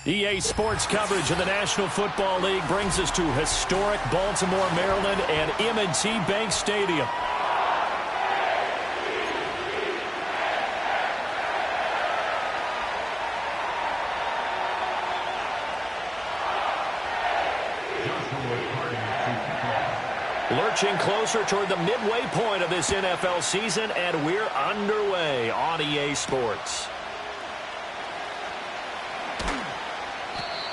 EA Sports coverage of the National Football League brings us to historic Baltimore, Maryland, and M&T Bank Stadium. Lurching closer toward the midway point of this NFL season, and we're underway on EA Sports.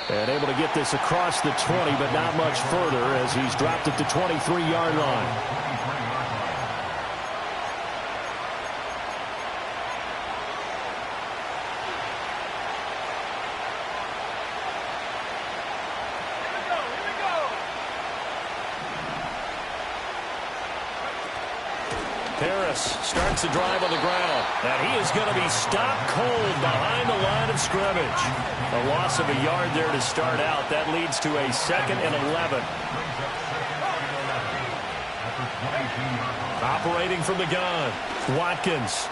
And able to get this across the 20, but not much further as he's dropped at the 23-yard line. Harris starts the drive on the ground, and he is going to be stopped cold behind the line of scrimmage. A loss of a yard there to start out. That leads to a 2nd and 11. Operating from the gun, Watkins.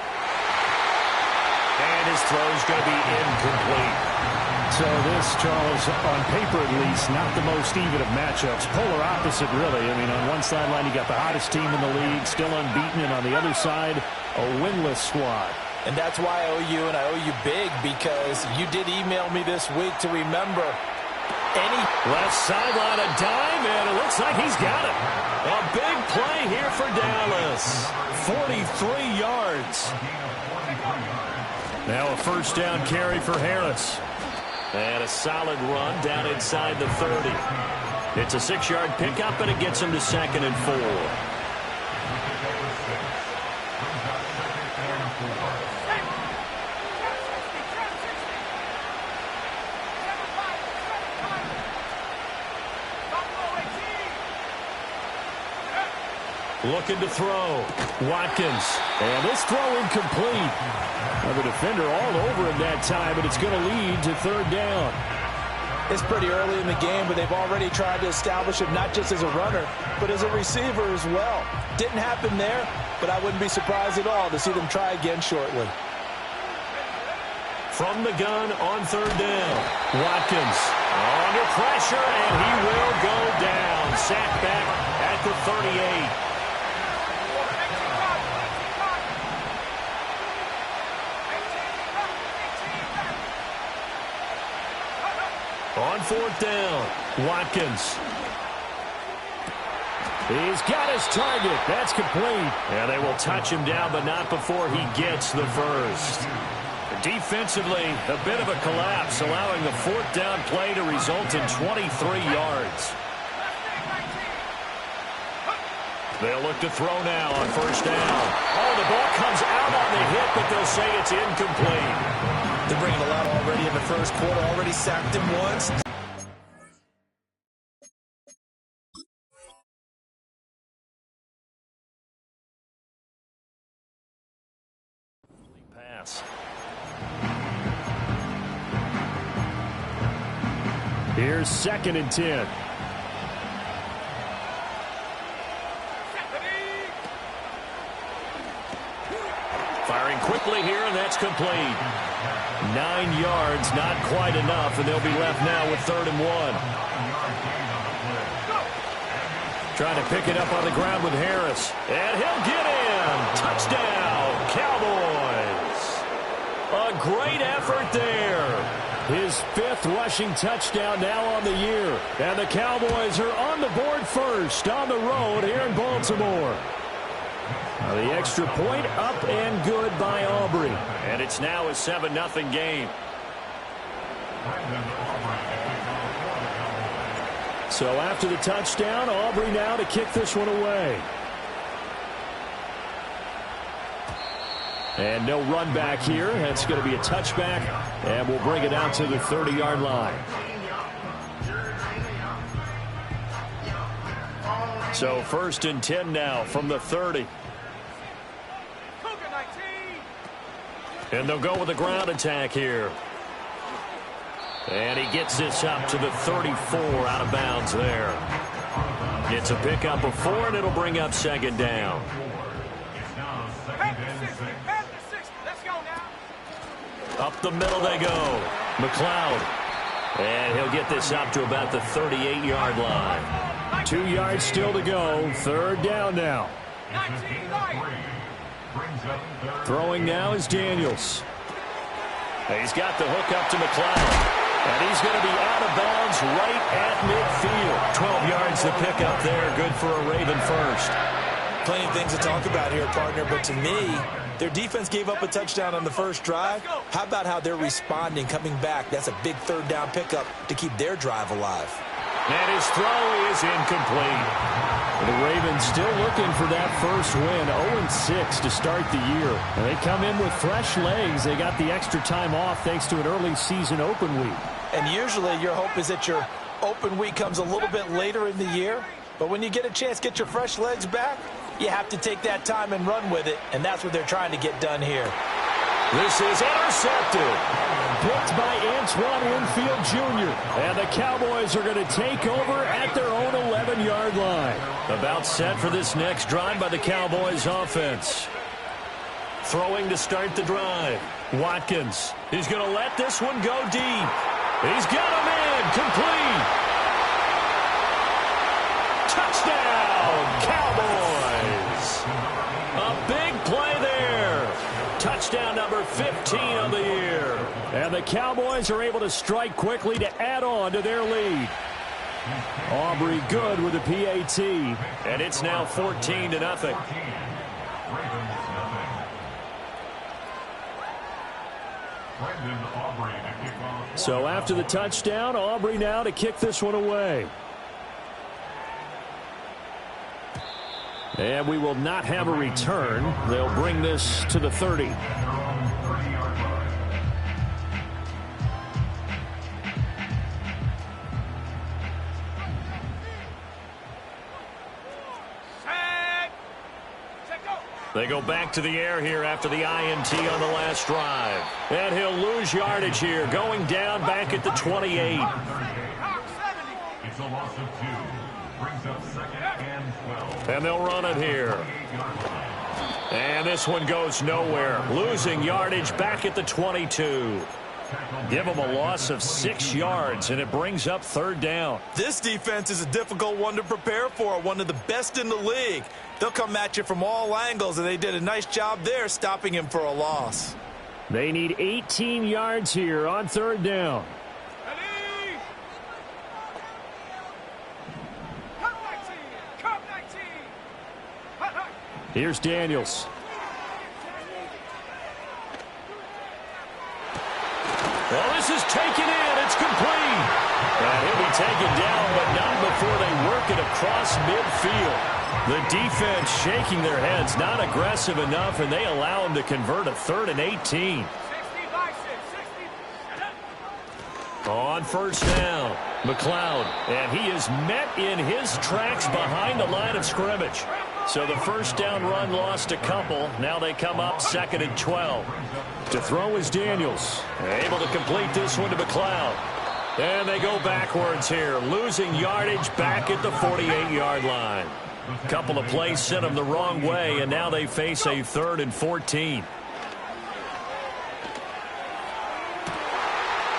And his throw is going to be incomplete. So this, Charles, on paper at least, not the most even of matchups. Polar opposite, really. I mean, on one sideline, you got the hottest team in the league, still unbeaten, and on the other side, a winless squad. And that's why I owe you, and I owe you big, because you did email me this week to remember any left sideline, a dime, and it looks like he's got it. A big play here for Dallas. 43 yards. Now a first down carry for Harris. And a solid run down inside the 30. It's a 6-yard pickup, and it gets him to 2nd and 4. Looking to throw. Watkins. And this throw incomplete. Now the defender all over him that time, but it's going to lead to 3rd down. It's pretty early in the game, but they've already tried to establish him not just as a runner, but as a receiver as well. Didn't happen there, but I wouldn't be surprised at all to see them try again shortly. From the gun on 3rd down. Watkins under pressure, and he will go down. Sacked back at the 38. On 4th down, Watkins. He's got his target. That's complete. And they will touch him down, but not before he gets the first. Defensively, a bit of a collapse, allowing the 4th down play to result in 23 yards. They'll look to throw now on 1st down. Oh, the ball comes out on the hit, but they'll say it's incomplete. They're bringing a lot already in the first quarter. Already sacked him once. Pass. Here's 2nd and 10. Firing quickly here, and that's complete. 9 yards, not quite enough, and they'll be left now with 3rd and 1. Trying to pick it up on the ground with Harris. And he'll get in. Touchdown, Cowboys. A great effort there. His 5th rushing touchdown now on the year. And the Cowboys are on the board first on the road here in Baltimore. Now the extra point up and good by Aubrey. And it's now a 7-0 game. So after the touchdown, Aubrey now to kick this one away. And no run back here. That's going to be a touchback. And we'll bring it out to the 30-yard line. So 1st and 10 now from the 30. And they'll go with a ground attack here. And he gets this up to the 34 out of bounds there. It's a pickup of 4, and it'll bring up 2nd down. Up the middle they go. McLeod. And he'll get this up to about the 38-yard line. 2 yards still to go. Third down now. Throwing now is Daniels. He's got the hook up to McLeod. And he's going to be out of bounds right at midfield. 12 yards to pick up there. Good for a Raven first. Plenty of things to talk about here, partner, but to me, their defense gave up a touchdown on the first drive. How about how they're responding, coming back? That's a big third down pickup to keep their drive alive. And his throw is incomplete. The Ravens still looking for that first win. 0-6 to start the year. And they come in with fresh legs. They got the extra time off thanks to an early season open week. And usually your hope is that your open week comes a little bit later in the year. But when you get a chance to get your fresh legs back, you have to take that time and run with it. And that's what they're trying to get done here. This is intercepted. Picked by Antoine Winfield Jr. And the Cowboys are going to take over at their own 11-yard line. About set for this next drive by the Cowboys offense. Throwing to start the drive. Watkins. He's going to let this one go deep. He's got him in. Complete. Touchdown, Cowboys. A big play there. Touchdown number 15 of the year. And the Cowboys are able to strike quickly to add on to their lead. Aubrey good with the PAT. And it's now 14-0. So after the touchdown, Aubrey now to kick this one away. And we will not have a return. They'll bring this to the 30. They go back to the air here after the INT on the last drive. And he'll lose yardage here, going down back at the 28. It's a loss of 2. Brings up 2nd and 12. And they'll run it here. And this one goes nowhere. Losing yardage back at the 22. Give them a loss of 6 yards, and it brings up third down. This defense is a difficult one to prepare for, one of the best in the league. They'll come at you from all angles, and they did a nice job there stopping him for a loss. They need 18 yards here on third down. Here's Daniels. Well, this is taken in. It's complete. And he'll be taken down, but not before they work it across midfield. The defense shaking their heads, not aggressive enough, and they allow him to convert a 3rd and 18. On first down, McLeod, and he is met in his tracks behind the line of scrimmage. So the first down run lost a couple. Now they come up 2nd and 12. To throw is Daniels. Able to complete this one to McLeod. And they go backwards here, losing yardage back at the 48-yard line. A couple of plays sent them the wrong way, and now they face a 3rd and 14.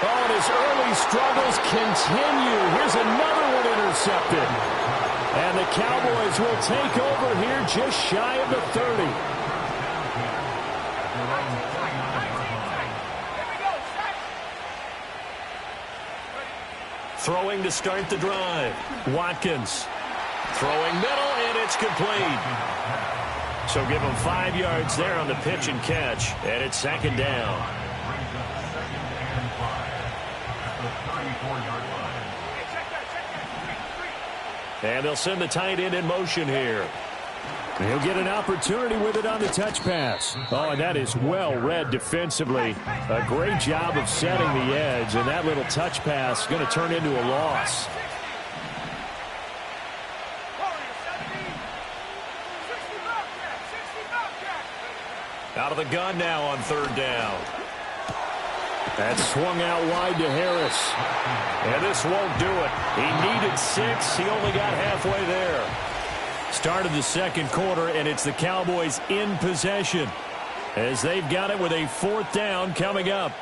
Oh, and his early struggles continue. Here's another one intercepted. And the Cowboys will take over here just shy of the 30. Throwing to start the drive. Watkins. Throwing middle, and it's complete. So give them 5 yards there on the pitch and catch. And it's 2nd down. And they'll send the tight end in motion here. He'll get an opportunity with it on the touch pass. Oh, and that is well read defensively. A great job of setting the edge, and that little touch pass is going to turn into a loss. Out of the gun now on 3rd down. That swung out wide to Harris. And this won't do it. He needed 6. He only got halfway there. Start of the second quarter, and it's the Cowboys in possession as they've got it with a 4th down coming up.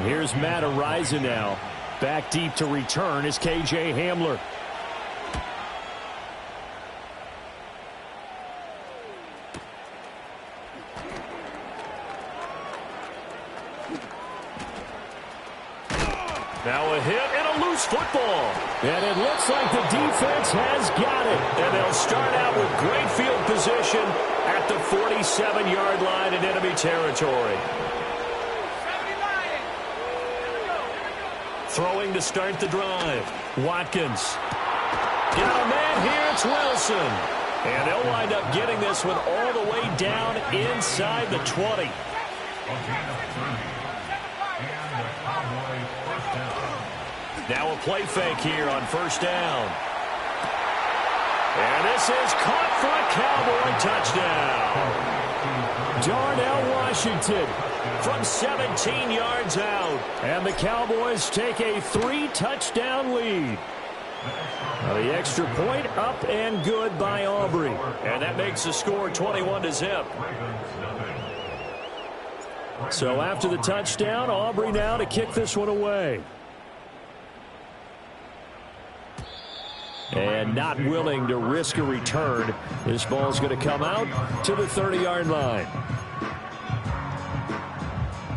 Here's Matt Araiza now. Back deep to return is K.J. Hamler. Now a hit and a loose football. And it looks like the defense has got it. And they'll start out with great field position at the 47-yard line in enemy territory. Throwing to start the drive. Watkins. Got a man here. It's Wilson. And they'll wind up getting this one all the way down inside the 20. Now a play fake here on first down. And this is caught for a Cowboy touchdown. Darnell Washington from 17 yards out. And the Cowboys take a 3-touchdown lead. Now the extra point up and good by Aubrey. And that makes the score 21-0. So after the touchdown, Aubrey now to kick this one away. And not willing to risk a return. This ball's going to come out to the 30-yard line.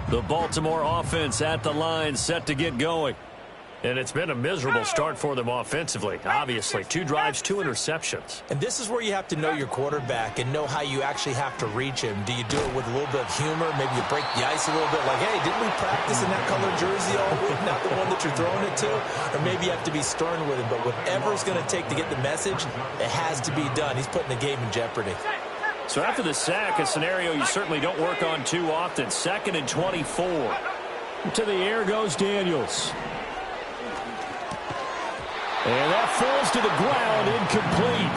The Baltimore offense at the line, set to get going. And it's been a miserable start for them offensively. Obviously, 2 drives, 2 interceptions. And this is where you have to know your quarterback and know how you actually have to reach him. Do you do it with a little bit of humor? Maybe you break the ice a little bit like, hey, didn't we practice in that color jersey all week? Not the one that you're throwing it to? Or maybe you have to be stern with him. But whatever it's going to take to get the message, it has to be done. He's putting the game in jeopardy. So after the sack, a scenario you certainly don't work on too often. 2nd and 24. To the air goes Daniels. And that falls to the ground, incomplete.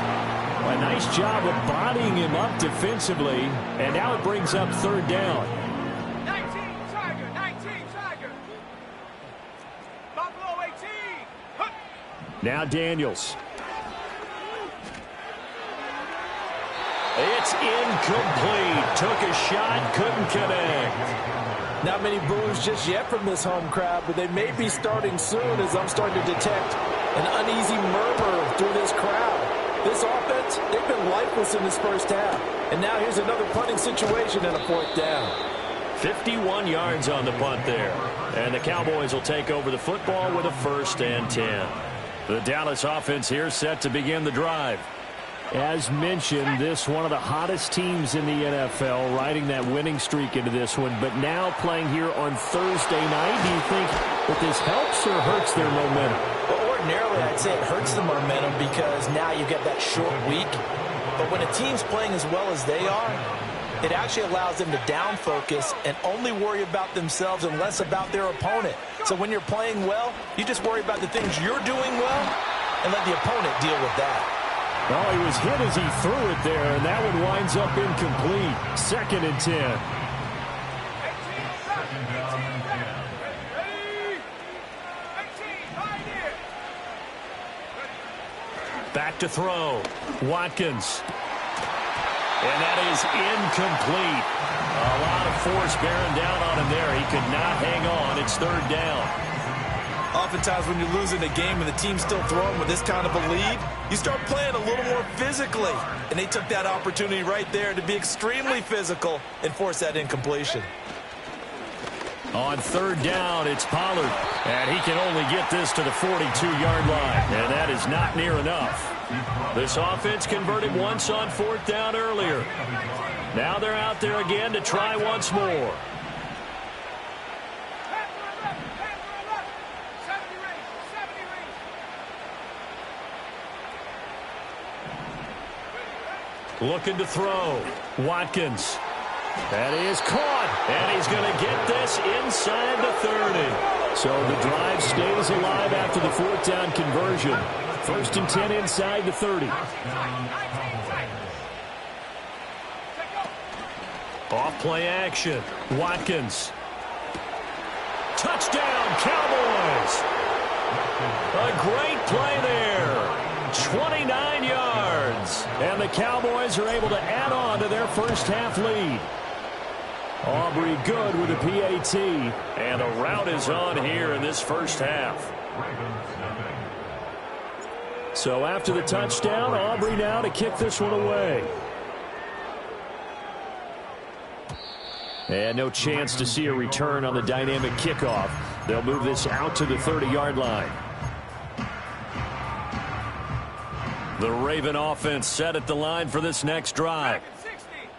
A nice job of bodying him up defensively. And now it brings up 3rd down. 19 Tiger. Buffalo 18. Now Daniels. It's incomplete. Took a shot, couldn't connect. Not many boos just yet from this home crowd, but they may be starting soon as I'm starting to detect an uneasy murmur through this crowd. This offense, they've been lifeless in this first half. And now here's another punting situation and a 4th down. 51 yards on the punt there. And the Cowboys will take over the football with a 1st and 10. The Dallas offense here set to begin the drive. As mentioned, this one of the hottest teams in the NFL, riding that winning streak into this one, but now playing here on Thursday night. Do you think that this helps or hurts their momentum? Well, ordinarily, I'd say it hurts the momentum because now you get that short week. But when a team's playing as well as they are, it actually allows them to down focus and only worry about themselves and less about their opponent. So when you're playing well, you just worry about the things you're doing well and let the opponent deal with that. Oh, he was hit as he threw it there, and that one winds up incomplete. 2nd and 10. Back to throw. Watkins. And that is incomplete. A lot of force bearing down on him there. He could not hang on. It's 3rd down. Oftentimes when you're losing a game and the team's still throwing with this kind of a lead, you start playing a little more physically. And they took that opportunity right there to be extremely physical and force that incompletion. On 3rd down, it's Pollard. And he can only get this to the 42-yard line. And that is not near enough. This offense converted once on 4th down earlier. Now they're out there again to try once more. Looking to throw. Watkins. That is caught. And he's going to get this inside the 30. So the drive stays alive after the 4th down conversion. 1st and 10 inside the 30. Off play action. Watkins. Touchdown, Cowboys. A great play there. 29 yards. And the Cowboys are able to add on to their first half lead. Aubrey good with a PAT. And the route is on here in this first half. Ravens nothing. So after the touchdown, Aubrey now to kick this one away. And no chance to see a return on the dynamic kickoff. They'll move this out to the 30-yard line. The Raven offense set at the line for this next drive.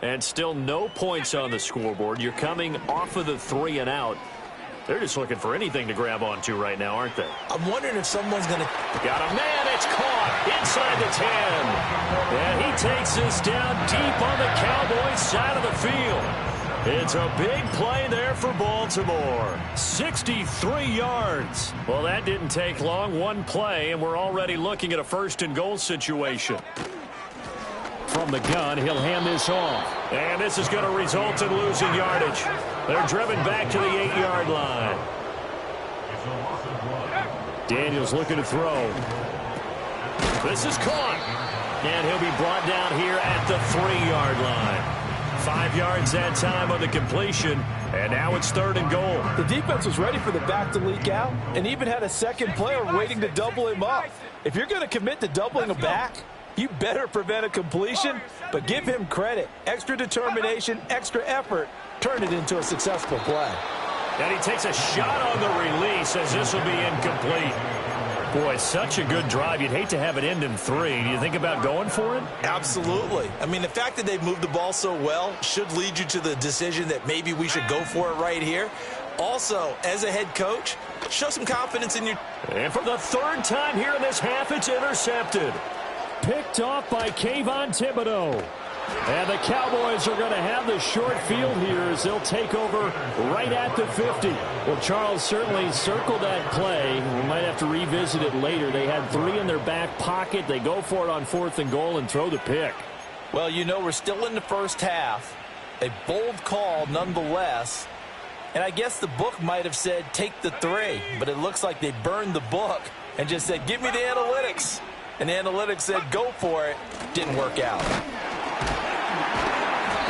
And still no points on the scoreboard. You're coming off of the 3 and out. They're just looking for anything to grab onto right now, aren't they? I'm wondering if someone's going to... Got a man, it's caught inside the 10. And he takes this down deep on the Cowboys side of the field. It's a big play there for Baltimore. 63 yards. Well, that didn't take long. One play, and we're already looking at a first-and-goal situation. From the gun, he'll hand this off. And this is going to result in losing yardage. They're driven back to the 8-yard line. Daniels looking to throw. This is caught. And he'll be brought down here at the 3-yard line. 5 yards that time on the completion, and now it's 3rd and goal. The defense was ready for the back to leak out and even had a second player waiting to double him up. If you're going to commit to doubling a back, you better prevent a completion, but give him credit. Extra determination, extra effort, turn it into a successful play. And he takes a shot on the release as this will be incomplete. Boy, such a good drive. You'd hate to have it end in 3. Do you think about going for it? Absolutely. I mean, the fact that they've moved the ball so well should lead you to the decision that maybe we should go for it right here. Also, as a head coach, show some confidence in your... And for the 3rd time here in this half, it's intercepted. Picked off by Kayvon Thibodeaux. And the Cowboys are going to have the short field here as they'll take over right at the 50. Well, Charles certainly circled that play. We might have to revisit it later. They had 3 in their back pocket. They go for it on 4th and goal and throw the pick. Well, you know, we're still in the first half. A bold call nonetheless. And I guess the book might have said take the 3. But it looks like they burned the book and just said give me the analytics. And the analytics said go for it. Didn't work out.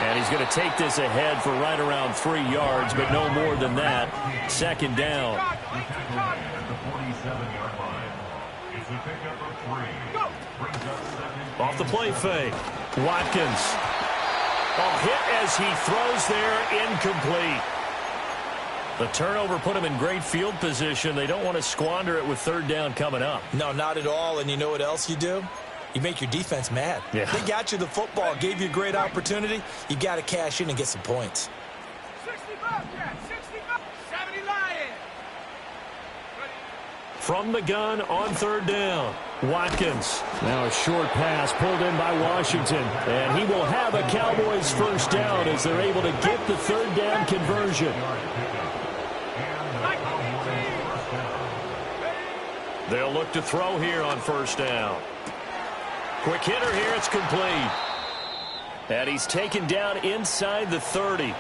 And he's going to take this ahead for right around 3 yards, but no more than that. 2nd down. Off the play fake. Watkins. Hit as he throws there, incomplete. The turnover put him in great field position. They don't want to squander it with 3rd down coming up. No, not at all. And you know what else you do? You make your defense mad. Yeah. They got you the football, gave you a great opportunity. You got to cash in and get some points. 65, 70 Lions. From the gun on 3rd down. Watkins. Now a short pass pulled in by Washington. And he will have a Cowboys 1st down as they're able to get the 3rd down conversion. They'll look to throw here on 1st down. Quick hitter here, it's complete. And he's taken down inside the 30.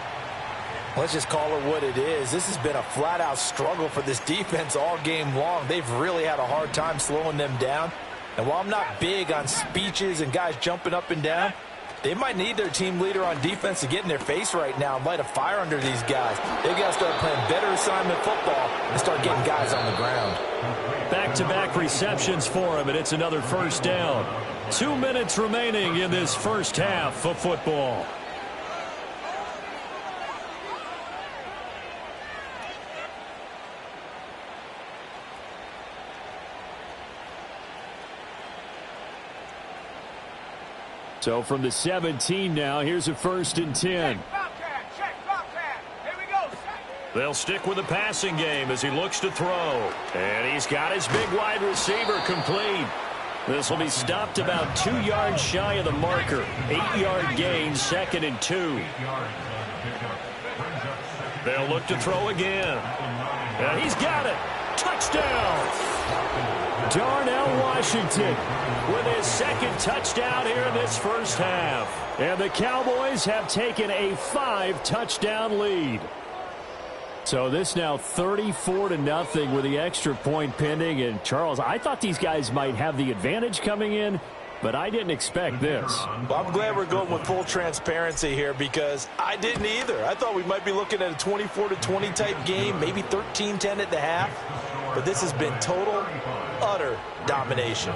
Let's just call it what it is. This has been a flat-out struggle for this defense all game long. They've really had a hard time slowing them down. And while I'm not big on speeches and guys jumping up and down, they might need their team leader on defense to get in their face right now and light a fire under these guys. They've got to start playing better assignment football and start getting guys on the ground. Back-to-back receptions for him, and it's another 1st down. 2 minutes remaining in this first half of football. So from the 17 now, here's a 1st and 10. Check, Bobcat. Here we go. They'll stick with the passing game as he looks to throw. And he's got his big wide receiver complete. This will be stopped about 2 yards shy of the marker. 8-yard gain, 2nd and 2. They'll look to throw again. And he's got it. Touchdown. Darnell Washington with his 2nd touchdown here in this first half. And the Cowboys have taken a 5-touchdown lead. So this now 34-0 with the extra point pending. And Charles, I thought these guys might have the advantage coming in. but I didn't expect this. Well, I'm glad we're going with full transparency here because I didn't either. I thought we might be looking at a 24-20 type game, maybe 13-10 at the half. But this has been total, utter domination.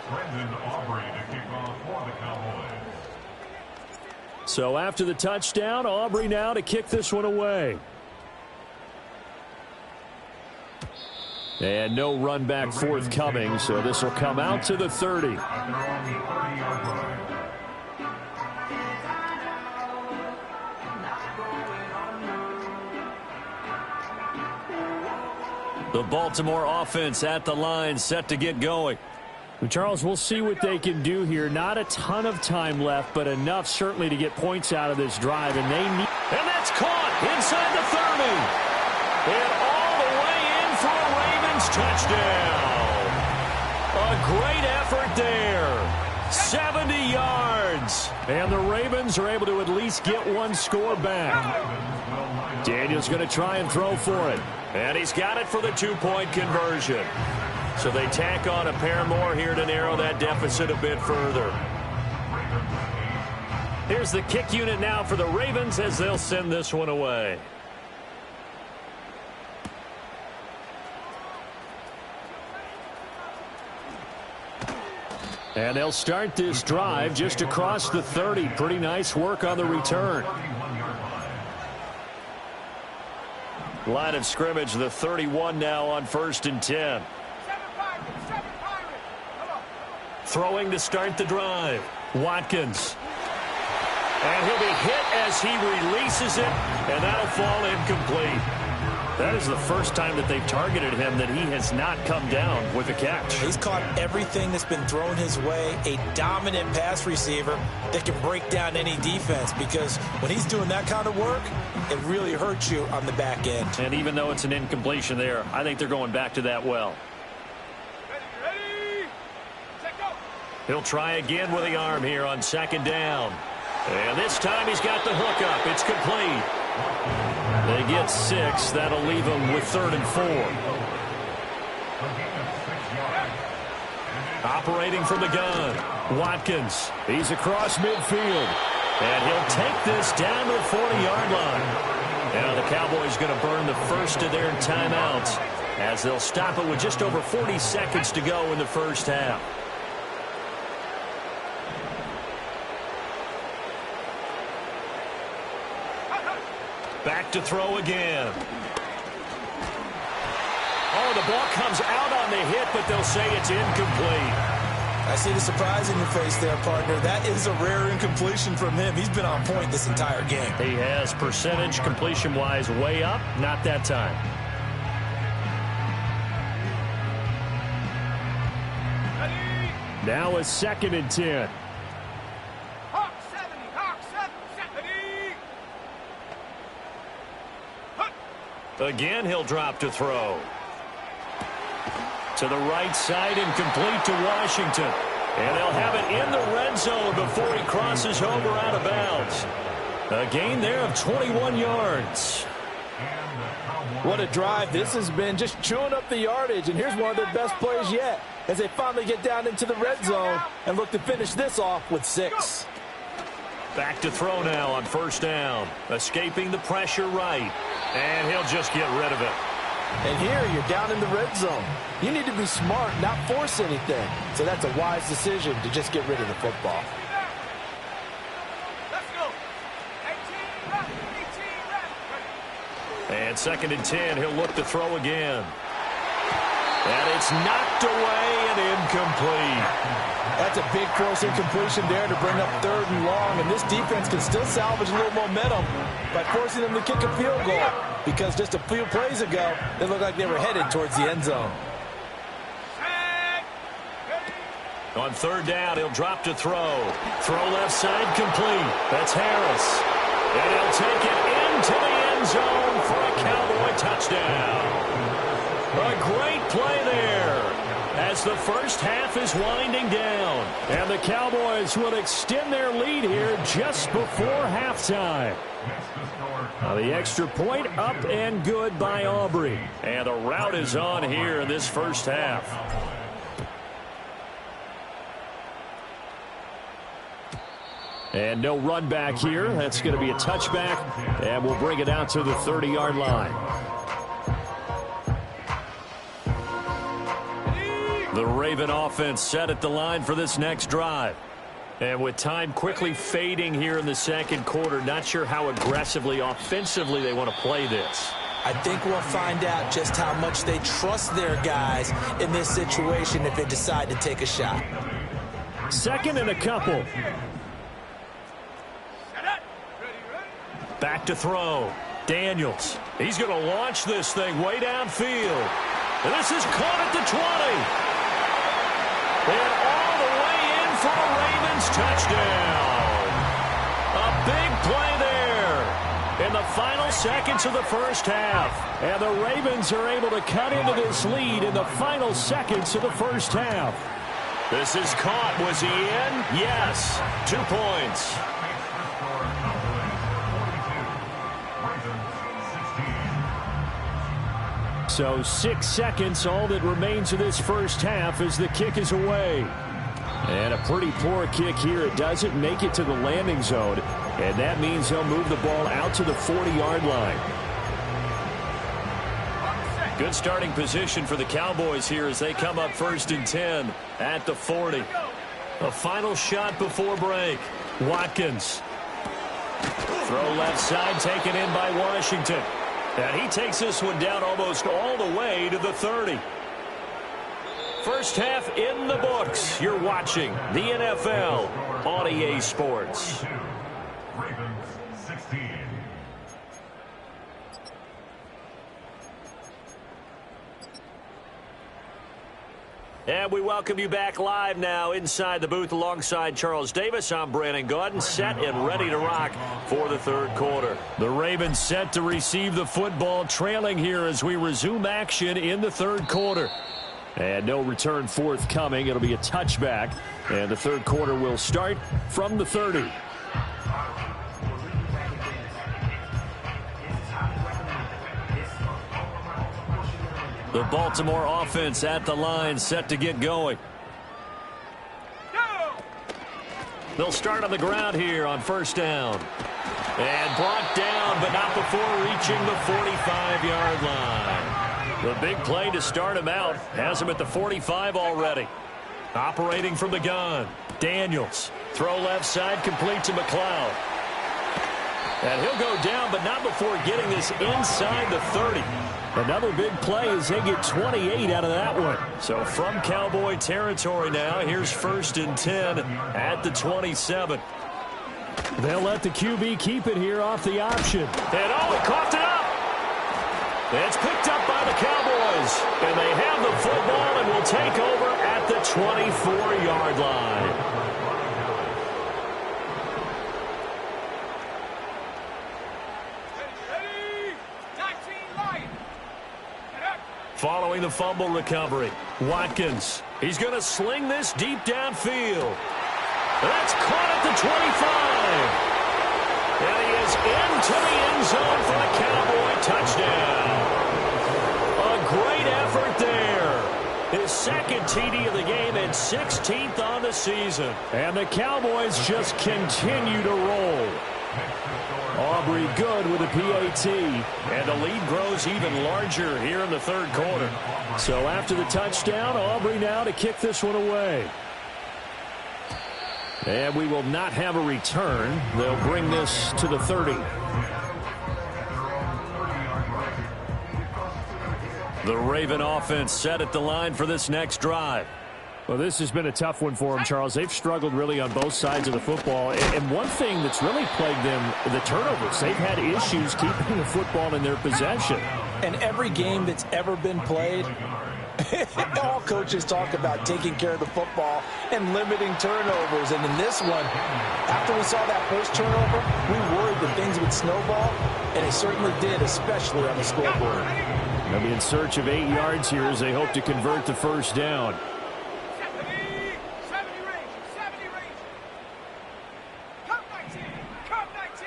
Brendan Aubrey to kick off for the Cowboys. So after the touchdown, Aubrey now to kick this one away. And no run back forthcoming, so this will come out to the 30. They're on the 30-yard line. The Baltimore offense at the line, set to get going. Charles, we'll see what they can do here. Not a ton of time left, but enough certainly to get points out of this drive. And they need. And that's caught inside the 30. And all the way in for a Ravens touchdown. A great effort there. 70 yards. And the Ravens are able to at least get one score back. Daniel's going to try and throw for it. And he's got it for the two-point conversion. So they tack on a pair more here to narrow that deficit a bit further. Here's the kick unit now for the Ravens as they'll send this one away. And they'll start this drive just across the 30. Pretty nice work on the return. Line of scrimmage, the 31 now on 1st and 10. Throwing to start the drive. Watkins. And he'll be hit as he releases it, and that'll fall incomplete. That is the first time that they've targeted him that he has not come down with a catch. He's caught everything that's been thrown his way. A dominant pass receiver that can break down any defense because when he's doing that kind of work, it really hurts you on the back end. And even though it's an incompletion there, I think they're going back to that well. Ready, set, go. He'll try again with the arm here on 2nd down. And this time he's got the hook up. It's complete. They get 6. That'll leave them with 3rd and 4. Operating from the gun. Watkins. He's across midfield. And he'll take this down to the 40-yard line. Now the Cowboys going to burn the first of their timeouts as they'll stop it with just over 40 seconds to go in the first half. Back to throw again. Oh, the ball comes out on the hit, but they'll say it's incomplete. I see the surprise in your face there, partner. That is a rare incompletion from him. He's been on point this entire game. He has percentage completion-wise way up. Not that time. Ready, Now a 2nd and 10. Hawk 70, Hawk 70. Again, he'll drop to throw. To the right side and complete to Washington. And they'll have it in the red zone before he crosses over out of bounds. A gain there of 21 yards. What a drive this has been, just chewing up the yardage. And here's one of their best plays yet as they finally get down into the red zone and look to finish this off with 6. Back to throw now on 1st down. Escaping the pressure right. And he'll just get rid of it. And here you're down in the red zone. You need to be smart, not force anything. So that's a wise decision to just get rid of the football. Let's go. 18 ready, 18 ready. And 2nd and 10, he'll look to throw again. And it's knocked away and incomplete. That's a big force incompletion there to bring up 3rd and long. And this defense can still salvage a little momentum by forcing them to kick a field goal. Because just a few plays ago, they looked like they were headed towards the end zone. On 3rd down, he'll drop to throw. Throw left side complete. That's Harris. And he'll take it into the end zone for a Cowboy touchdown. A great play there as the first half is winding down. And the Cowboys will extend their lead here just before halftime. Now the extra point up and good by Aubrey. And the route is on here in this first half. And no run back here. That's going to be a touchback, and we'll bring it out to the 30-yard line. The Raven offense set at the line for this next drive. And with time quickly fading here in the second quarter, not sure how aggressively, offensively they want to play this. I think we'll find out just how much they trust their guys in this situation if they decide to take a shot. Second and a couple. Back to throw. Daniels. He's going to launch this thing way downfield. And this is caught at the 20. And all the way in for a Ravens touchdown. A big play there in the final seconds of the first half. And the Ravens are able to cut into this lead in the final seconds of the first half. This is caught. Was he in? Yes. 2 points. So 6 seconds, all that remains of this first half as the kick is away. And a pretty poor kick here. It doesn't make it to the landing zone. And that means they'll move the ball out to the 40-yard line. Good starting position for the Cowboys here as they come up 1st and 10 at the 40. A final shot before break. Watkins. Throw left side taken in by Washington. And he takes this one down almost all the way to the 30. First half in the books. You're watching the NFL on EA Sports. Ravens 16. And we welcome you back live now inside the booth alongside Charles Davis. I'm Brandon Gaudin, set and ready to rock for the third quarter. The Ravens set to receive the football, trailing here as we resume action in the third quarter. And no return forthcoming. It'll be a touchback. And the third quarter will start from the 30. The Baltimore offense at the line, set to get going. They'll start on the ground here on first down. And brought down, but not before reaching the 45-yard line. The big play to start him out has him at the 45 already. Operating from the gun, Daniels. Throw left side, complete to McLeod. And he'll go down, but not before getting this inside the 30. Another big play as they get 28 out of that one. So from Cowboy territory now, here's 1st and 10 at the 27. They'll let the QB keep it here off the option. And he coughed it up. It's picked up by the Cowboys. And they have the football and will take over at the 24-yard line. Following the fumble recovery, Watkins. He's going to sling this deep downfield. That's caught at the 25. And he is into the end zone for a Cowboy touchdown. A great effort there. His second TD of the game and 16th on the season. And the Cowboys just continue to roll. Aubrey good with a PAT. And the lead grows even larger here in the third quarter. So after the touchdown, Aubrey now to kick this one away. And we will not have a return. They'll bring this to the 30. The Raven offense set at the line for this next drive. Well, this has been a tough one for them, Charles. They've struggled really on both sides of the football. And one thing that's really plagued them, the turnovers. They've had issues keeping the football in their possession. And every game that's ever been played, all coaches talk about taking care of the football and limiting turnovers. And in this one, after we saw that first turnover, we worried that things would snowball, and it certainly did, especially on the scoreboard. They'll be in search of 8 yards here as they hope to convert the first down. 70 range. Come 19.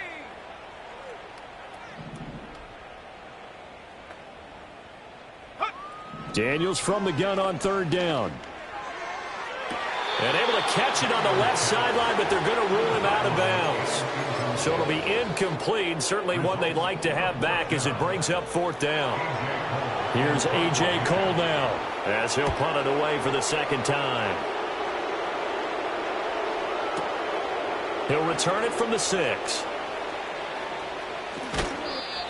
Daniels from the gun on third down. And able to catch it on the left sideline, but they're going to rule him out of bounds. So it'll be incomplete. Certainly one they'd like to have back as it brings up 4th down. Here's A.J. Cole now as he'll punt it away for the 2nd time. He'll return it from the 6.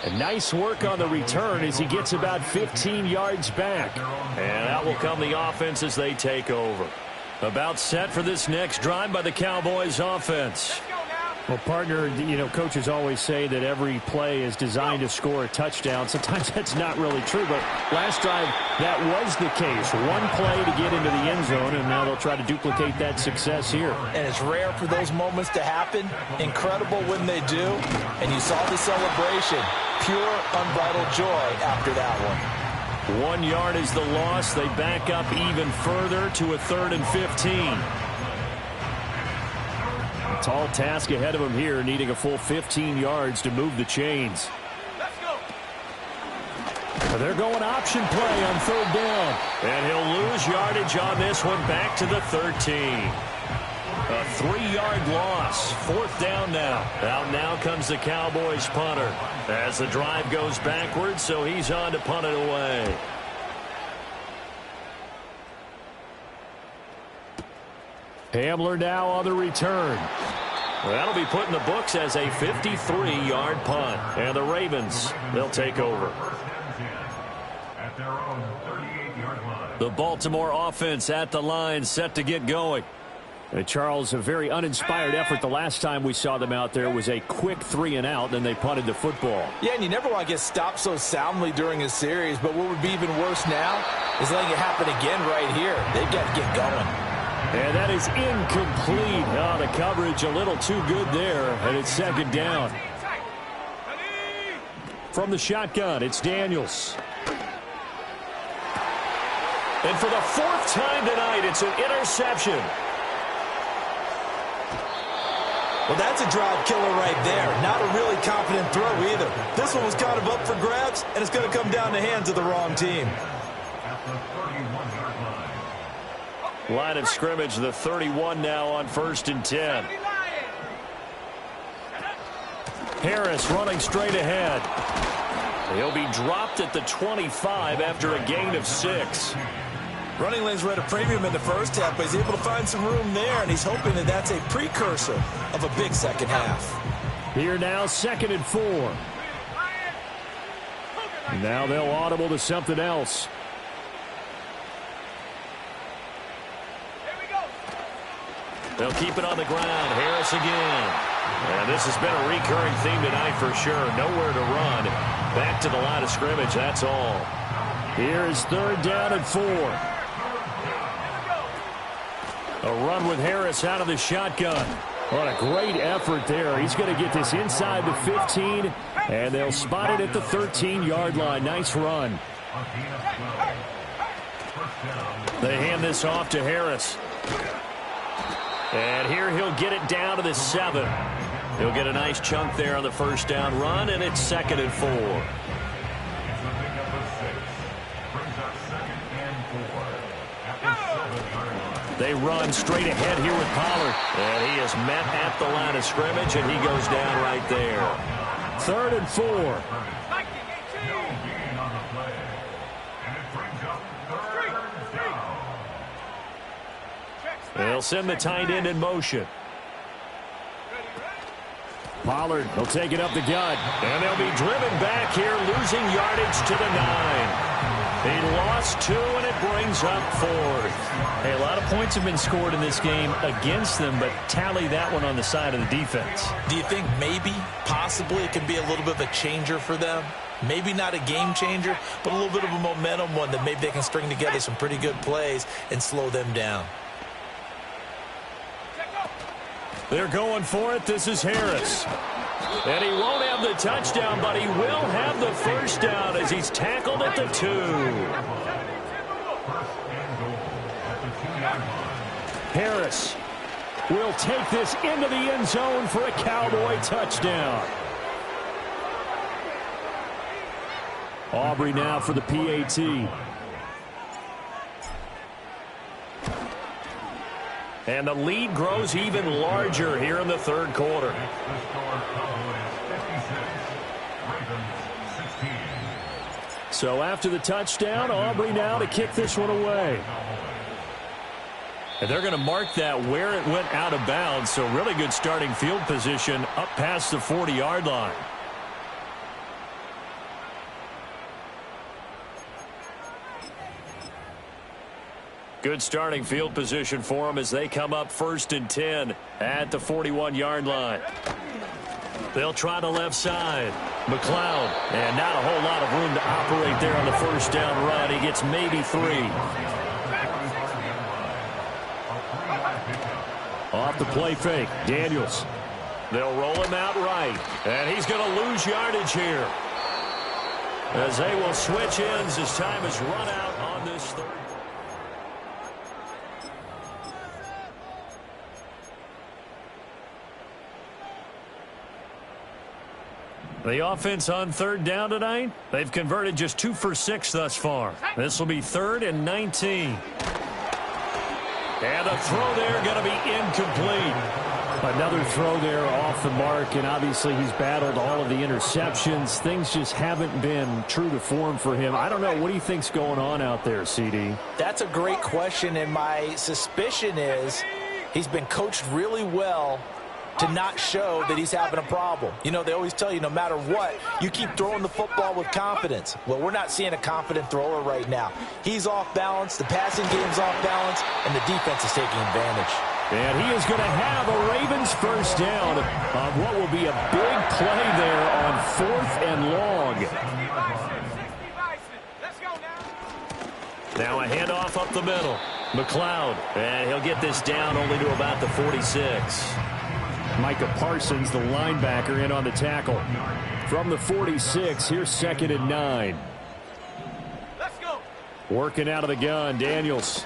And nice work on the return as he gets about 15 yards back. And out will come the offense as they take over. About set for this next drive by the Cowboys offense. Well, partner, you know, coaches always say that every play is designed to score a touchdown. Sometimes that's not really true, but last drive, that was the case. One play to get into the end zone, and now they'll try to duplicate that success here. And it's rare for those moments to happen. Incredible when they do. And you saw the celebration. Pure, unbridled joy after that one. 1 yard is the loss. They back up even further to a 3rd and 15. A tall task ahead of him here, needing a full 15 yards to move the chains. Let's go. They're going option play on 3rd down. And he'll lose yardage on this one back to the 13. A 3-yard loss. 4th down now. Out now comes the Cowboys punter as the drive goes backwards, so he's on to punt it away. Hamler now on the return. Well, that'll be put in the books as a 53-yard punt. And the Ravens, they'll take over. At their own 38-yard line. The Baltimore offense at the line, set to get going. Charles, a very uninspired effort. The last time we saw them out there was a quick 3-and-out, then they punted the football. Yeah, and you never want to get stopped so soundly during a series, but what would be even worse now is letting it happen again right here. They've got to get going. And that is incomplete. Oh, the coverage a little too good there, and it's 2nd down. From the shotgun, it's Daniels. And for the 4th time tonight, it's an interception. Well, that's a drive killer right there. Not a really confident throw either. This one was kind of up for grabs, and it's going to come down the hands of the wrong team. At the 31-yard line. Line of scrimmage, the 31 now on 1st and 10. Harris running straight ahead. He'll be dropped at the 25 after a gain of 6. Running lanes were at a premium in the first half, but he's able to find some room there, and he's hoping that that's a precursor of a big second half. Here now, 2nd and 4. Now they'll audible to something else. They'll keep it on the ground. Harris again. And this has been a recurring theme tonight for sure. Nowhere to run. Back to the line of scrimmage, that's all. Here is 3rd down and 4. A run with Harris out of the shotgun. What a great effort there. He's going to get this inside the 15, and they'll spot it at the 13-yard line. Nice run. They hand this off to Harris. And here he'll get it down to the 7. He'll get a nice chunk there on the 1st down run, and it's 2nd and 4. They run straight ahead here with Pollard. And he is met at the line of scrimmage, and he goes down right there. 3rd and 4. They'll send the tight end in motion. Pollard will take it up the gut. And they'll be driven back here, losing yardage to the 9. He lost 2, and it brings up 4th. Hey, a lot of points have been scored in this game against them, but tally that one on the side of the defense. Do you think maybe, possibly, it can be a little bit of a changer for them? Maybe not a game changer, but a little bit of a momentum one that maybe they can string together some pretty good plays and slow them down. They're going for it. This is Harris. And he won't have the touchdown, but he will have the 1st down as he's tackled at the 2. Harris will take this into the end zone for a Cowboy touchdown. Aubrey now for the PAT. And the lead grows even larger here in the third quarter. The score, Cowboys 56, Ravens 16. So after the touchdown, Aubrey now to kick this one away. And they're going to mark that where it went out of bounds, so really good starting field position up past the 40-yard line. Good starting field position for them as they come up 1st and 10 at the 41-yard line. They'll try the left side. McLeod, and not a whole lot of room to operate there on the first down run. He gets maybe 3. Off the play fake, Daniels. They'll roll him out right, and he's going to lose yardage here, as they will switch ends as time is run out on this third. The offense on 3rd down tonight, they've converted just 2 for 6 thus far. This will be 3rd and 19. And a throw there going to be incomplete. Another throw there off the mark, and obviously he's battled all of the interceptions. Things just haven't been true to form for him. I don't know. What do you think's going on out there, CD? That's a great question, and my suspicion is he's been coached really well to not show that he's having a problem. You know, they always tell you no matter what, you keep throwing the football with confidence. Well, we're not seeing a confident thrower right now. He's off balance, the passing game's off balance, and the defense is taking advantage. And he is going to have a Ravens first down on what will be a big play there on 4th and long. 60 Bison. Let's go now. Now a handoff up the middle. McLeod, and he'll get this down only to about the 46. Micah Parsons, the linebacker, in on the tackle. From the 46, here's 2nd and 9. Let's go. Working out of the gun, Daniels.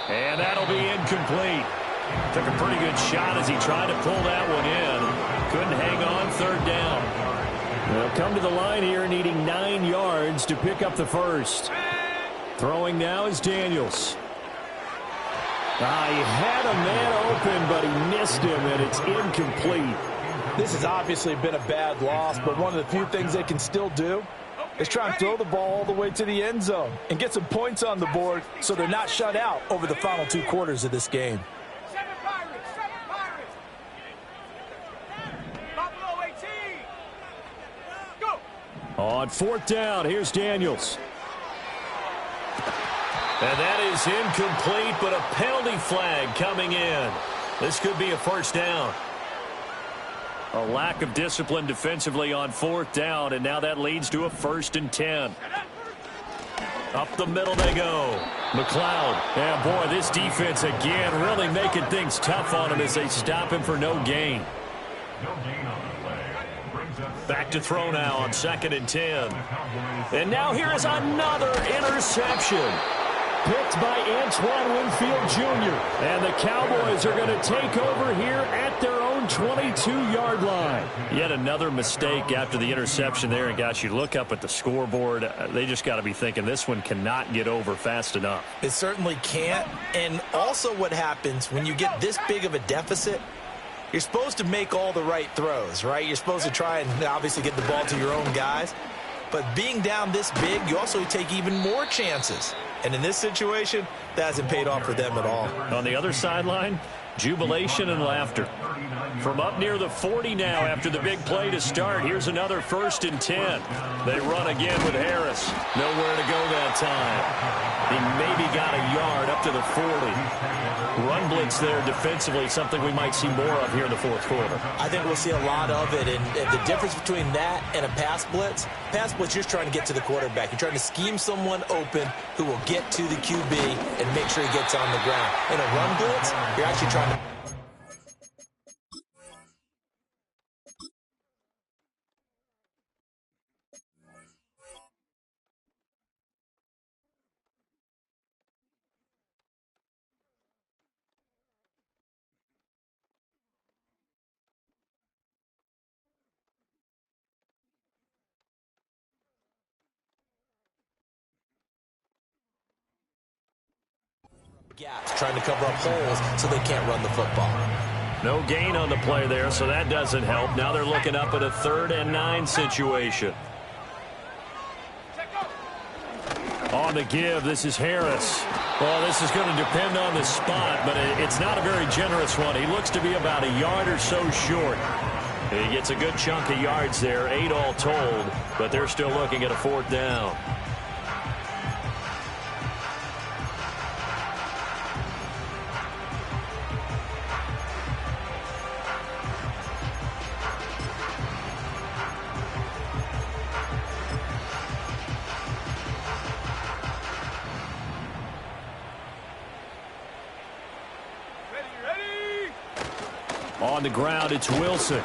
And that'll be incomplete. Took a pretty good shot as he tried to pull that one in. Couldn't hang on 3rd down. They'll come to the line here needing 9 yards to pick up the first. Throwing now is Daniels. He had a man open, but he missed him, and it's incomplete. This has obviously been a bad loss, but one of the few things they can still do is try and throw the ball all the way to the end zone and get some points on the board so they're not shut out over the final 2 quarters of this game. 7 Pirates. 7 Pirates. Buffalo 18. Go. On 4th down, here's Daniels. And that is incomplete, but a penalty flag coming in. This could be a first down. A lack of discipline defensively on 4th down, and now that leads to a 1st and 10. Up the middle they go. McLeod. And boy, this defense again really making things tough on him as they stop him for no gain. No gain on the play. Brings up Back to throw now on 2nd and 10. And now here is another interception. Picked by Antoine Winfield Jr. And the Cowboys are going to take over here at their own 22-yard line. Yet another mistake after the interception there. And, gosh, you look up at the scoreboard. They just got to be thinking this one cannot get over fast enough. It certainly can't. And also what happens when you get this big of a deficit, you're supposed to make all the right throws, right? You're supposed to try and obviously get the ball to your own guys. But being down this big, you also take even more chances. And in this situation, that hasn't paid off for them at all. On the other sideline, jubilation and laughter. From up near the 40 now after the big play to start. Here's another 1st and 10. They run again with Harris. Nowhere to go that time. He maybe got a yard up to the 40. Run blitz there defensively, something we might see more of here in the 4th quarter. I think we'll see a lot of it. And the difference between that and a pass blitz, you're just trying to get to the quarterback. You're trying to scheme someone open who will get to the QB and make sure he gets on the ground. In a run blitz, you're actually trying to... Gaps, trying to cover up holes so they can't run the football. No gain on the play there, so that doesn't help. Now they're looking up at a 3rd and 9 situation. On the give, this is Harris. Well, this is going to depend on the spot, but it's not a very generous one. He looks to be about a yard or so short. He gets a good chunk of yards there, 8 all told, but they're still looking at a 4th down. On the ground, it's Wilson.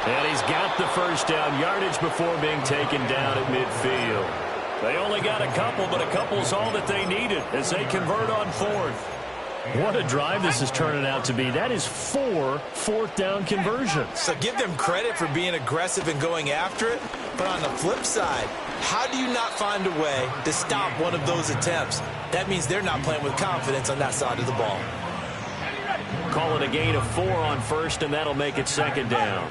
And he's got the 1st down yardage before being taken down at midfield. They only got a couple, but a couple's all that they needed as they convert on 4th. What a drive this is turning out to be. That is 4 4th down conversions. So give them credit for being aggressive and going after it. But on the flip side, how do you not find a way to stop one of those attempts? That means they're not playing with confidence on that side of the ball. Call it a gain of 4 on 1st, and that'll make it 2nd down.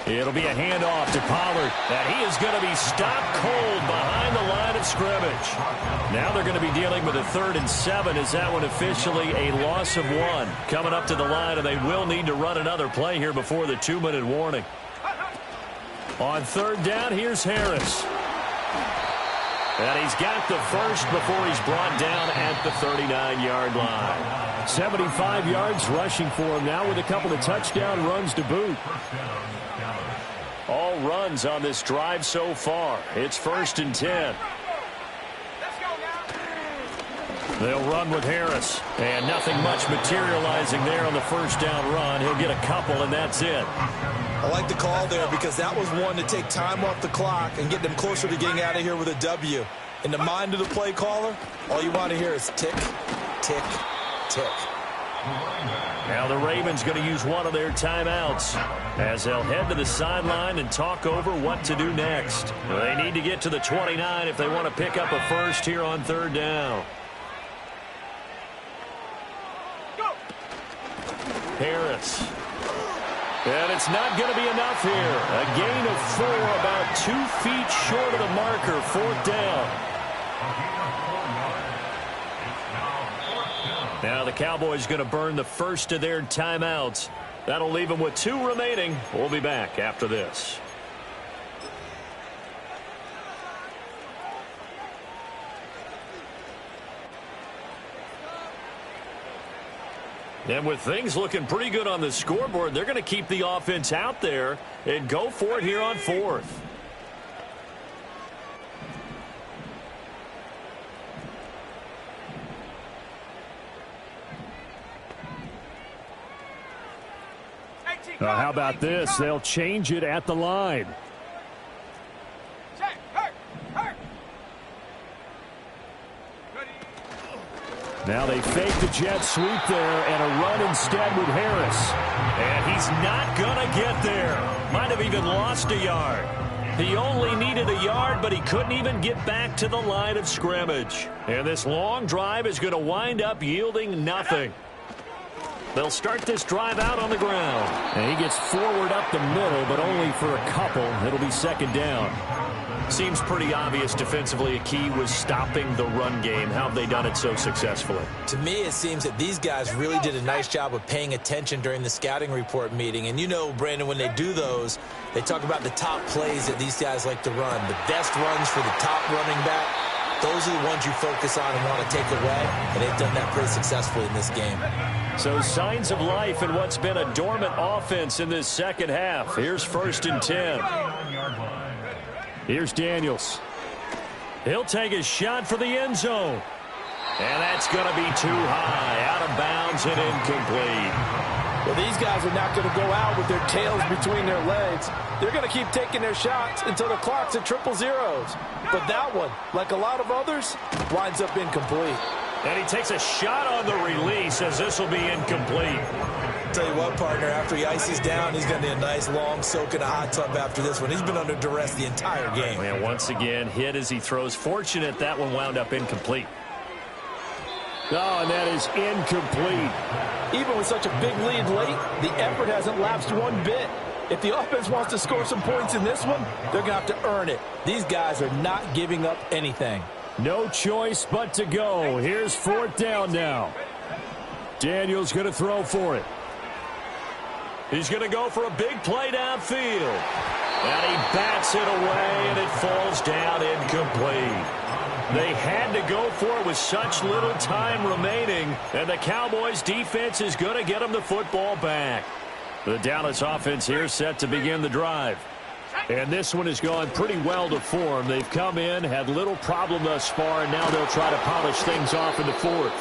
It'll be a handoff to Pollard, and he is going to be stopped cold behind the line of scrimmage. Now they're going to be dealing with a 3rd and 7 as that one officially a loss of 1. Coming up to the line, and they will need to run another play here before the 2-minute warning. On 3rd down, here's Harris. And he's got the 1st before he's brought down at the 39-yard line. 75 yards rushing for him now with a couple of touchdown runs to boot. All runs on this drive so far. It's 1st and 10. They'll run with Harris. And nothing much materializing there on the 1st down run. He'll get a couple, and that's it. I like the call there because that was one to take time off the clock and get them closer to getting out of here with a W. In the mind of the play caller, all you want to hear is tick, tick, tick. Now the Ravens going to use one of their timeouts as they'll head to the sideline and talk over what to do next. They need to get to the 29 if they want to pick up a 1st here on 3rd down. Harris. And it's not going to be enough here. A gain of 4, about 2 feet short of the marker, 4th down. Now the Cowboys going to burn the 1st of their timeouts. That'll leave them with 2 remaining. We'll be back after this. And with things looking pretty good on the scoreboard, they're going to keep the offense out there and go for it here on 4th. How about this? They'll change it at the line. Now they fake the jet sweep there and a run instead with Harris. And he's not going to get there. Might have even lost a yard. He only needed a yard, but he couldn't even get back to the line of scrimmage. And this long drive is going to wind up yielding nothing. They'll start this drive out on the ground. And he gets forward up the middle, but only for a couple. It'll be 2nd down. Seems pretty obvious defensively a key was stopping the run game. How have they done it so successfully? To me, it seems that these guys really did a nice job of paying attention during the scouting report meeting. And you know, Brandon, when they do those, they talk about the top plays that these guys like to run. The best runs for the top running back. Those are the ones you focus on and want to take away, and they've done that pretty successfully in this game. So signs of life in what's been a dormant offense in this 2nd half. Here's 1st and 10. Here's Daniels. He'll take a shot for the end zone. And that's going to be too high, out of bounds and incomplete. Well, these guys are not going to go out with their tails between their legs. They're going to keep taking their shots until the clock's at 000. But that one, like a lot of others, winds up incomplete. And he takes a shot on the release as this will be incomplete. Tell you what, partner, after he ices down, he's going to need a nice long soak in a hot tub after this one. He's been under duress the entire game. And once again, hit as he throws. Fortunate that one wound up incomplete. Oh, and that is incomplete. Even with such a big lead late, the effort hasn't lapsed one bit. If the offense wants to score some points in this one, they're going to have to earn it. These guys are not giving up anything. No choice but to go. Here's 4th down now. Daniels going to throw for it. He's going to go for a big play downfield. And he bats it away, and it falls down incomplete. They had to go for it with such little time remaining, and the Cowboys defense is going to get them the football back. The Dallas offense here set to begin the drive. And this one has gone pretty well to form. They've come in, had little problem thus far, and now they'll try to polish things off in the 4th.